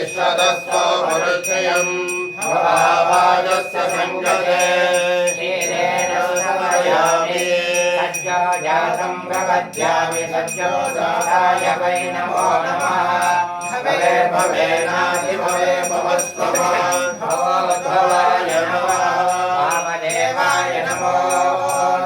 विश्वतस्वो मरुष्यम् भवावाजस्य संगते शीलेन समयामि सज्जो जातं प्रपद्यामि सज्जो जाताय वै नमो नमः भवे भवेनाति भवे भवस्वमान् भवोद्भवाय नमः वामदेवाय नमो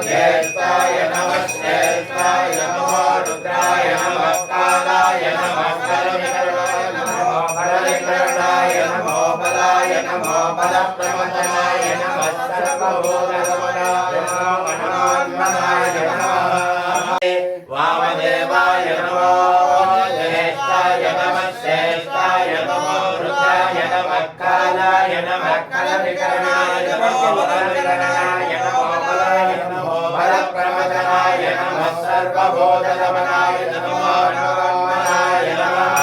ज्येष्ठाय नमः श्रेष्ठाय नमो रुद्राय नमः कालाय नमः बलविकरणाय नमो बलविकरणाय नमो बलाय नमो बलप्रमथनाय नमः सर्वभूतगमनाय नमो मनोन्मनाय नमः वामदेवाय नमो ज्येष्ठाय नमः श्रेष्ठाय नमो रुद्राय नमः कालाय नमः बलविकरणाय नमो बलविकरणाय नमो बलाय नमो बलप्रमथनाय नमः सर्वभूतगमनाय नमो मनोन्मनाय नमः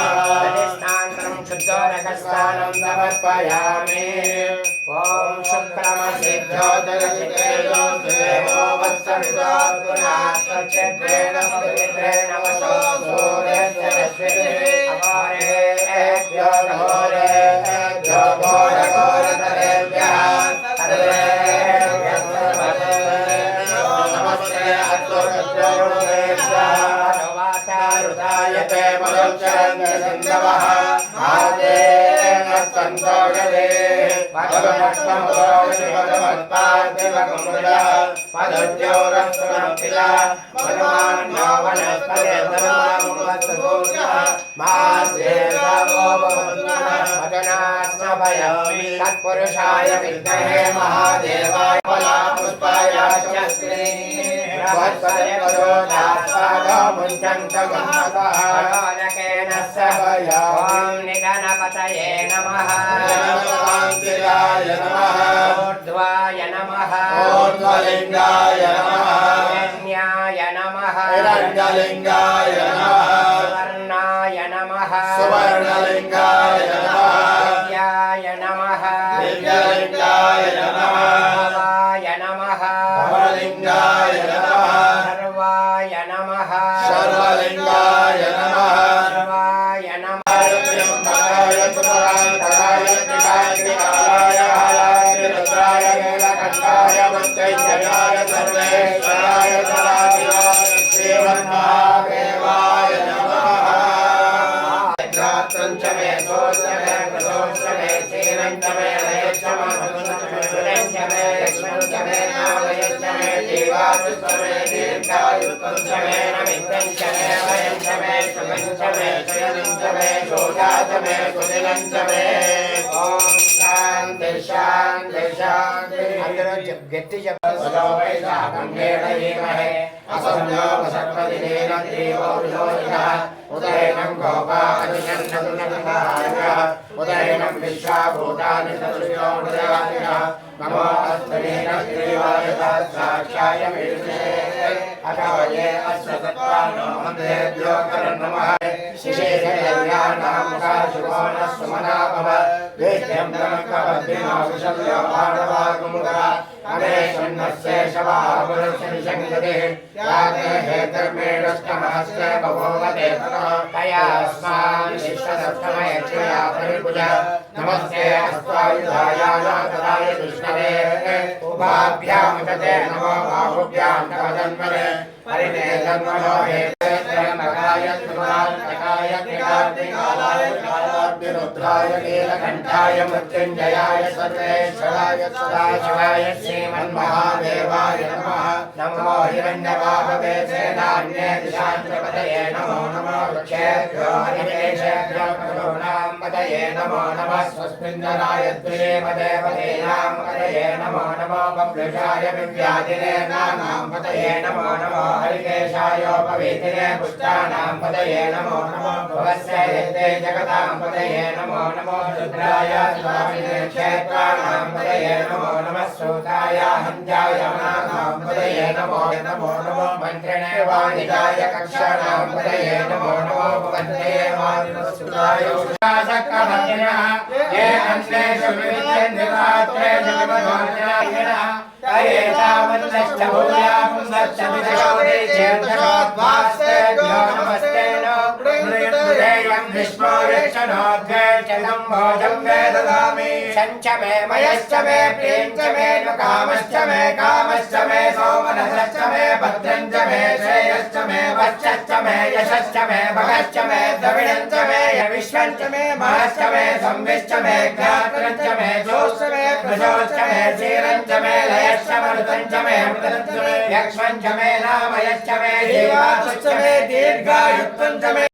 शुद्धोदकस्नानं समर्पयामि ॐ शुक्रमसिद्धोदकसिद्धेयो देवो वत्सवितो पुनात्तच्छेद्रेण पवित्रेण वसो सूर्यस्य रश्मिभिः अघोरेभ्यो घोरेभ्यो घोरघोरतरेभ्यः सर्वेभ्यः सर्वदेवेभ्यो नमस्ते अस्तुभ्योरुदेभ्यः वाचारुतायते मदोच्चरन्यसिन्धवः संतोषदे भगवन्नस्तमोषि भगवत्पार्थिवकमुदः पदोद्योरस्तमपिला भगवान्यो वनस्पते सर्वमुपस्तुभूतः मास्येतावो भवन्तः भजनास्मभयामि तत्पुरुषाय विद्महे महादेवाय फलापुष्पाय च वत्सरे पदोदास्वागमुञ्चन्तगुणतः अलोलकेन सह ॐ निगणपतये नमः ऊर्ध्वाय नमः ऊर्ध्वलिङ्गाय नमः हिरण्याय नमः हिरण्यलिङ्गाय नमः सुवर्णाय नमः सुवर्णलिङ्गाय नमः दिव्याय नमः दिव्यलिङ्गाय नमः भवाय नमः भवलिङ्गाय नमः सर्वाय नमः सर्वलिङ्गाय नमः सर्वाय नमः जयाय सर्वेश्वराय श्रीमन्महादेवाय नमः गात्रं च मे सोच मे प्रदोष मे सीनं च मे लयश्च मधुरं च मे यक्ष्मं च मे नामयश्च मे जीवायुष्च मे दीर्घायुष्चं च मे नमितं च मे वयं च मे शुभं च मे शयनं च मे शोषा च मे सुदिनं च मे ॐ शान्ति शान्ति शान्ति गति उदयनं गोपादिनन्दनन्दनाय उदयनं विश्वाभूतानि सदृशोदयाय नमो अस्तनेनग्रीवाय साक्षाय विष्णे अथवये अस्य सत्त्वानो मन्देभ्यो नमः शिशेषयानां मुखाशुभो न सुमना भव वेद्यं नमकवद्भिनो विशल्यो भाणवागुमुखा अमेशन्नस्य शवापुरुषनिषङ्गतिः याते हे धर्मेणष्टमहस्ते बभूवते तनो तयास्मान् शिष्टसप्तमयक्षया परिपूजा नमस्ते अस्त्वायुधायानाथराय विष्णवे उभाभ्यां तते नमो बाहुभ्यां तव जन्मने परिणे जन्मनो हे त्र्यम्बकाय त्रिपुरान्तकाय त्रिकार्तिकालाय कालाग्निरुद्राय नीलकण्ठाय मृत्युञ्जयाय सर्वेश्वराय सदाशिवाय श्रीमन्महादेवाय नमः नमो हिरण्यवाहवे सेनान्ये दिशान्तपतये नमो नमो वृक्षेभ्यो हरिकेशेभ्यो करोणां पतये नमो नमः स्वस्मिन्नराय द्विरेवदेवतेनां पतये नमो नमो बभ्रुषाय विव्याधिने नानां पतये नमो नमो हरिकेशायोपवीतिने पुष्टानां पतये नमो नमो भवस्य यत्ते जगतां पतये नमो नमो रुद्राय स्वामिने क्षेत्राणां पतये नमो नमः सूताय हन्त्याय मनानां पतये नमो नमो नमो मन्त्रिणे वाणिजाय कक्षाणां पतये नमो नमो वन्दे वाणिवसुताय शासकमन्त्रिणः ये अन्वेषु विविध्यन्ति रात्रेषु विमनोर्जनायिनः तयेतावन्नश्चभूया पुंसश्च विदशोदे चेर्दशोद्वास्तेभ्यो नमस्ते नो श्रियं विष्णो यक्षणोद्वेष्टं भोजं मे ददामि शञ्च मे मयश्च मे प्रियं च मे कामश्च मे सोमनसश्च मे भद्रं च मे श्रेयश्च मे वश्चश्च मे यशश्च मे भगश्च मे द्रविणं च मे विश्वं च मे महश्च मे संविश्च मे ज्ञात्रं च मे जोश्च मे प्रजोश्च मे क्षीरं च मे लयश्च मरुतं च मे अमृतं च मे यक्ष्मं च मे नामयश्च मे जीवातुश्च मे दीर्घायुत्वं च मे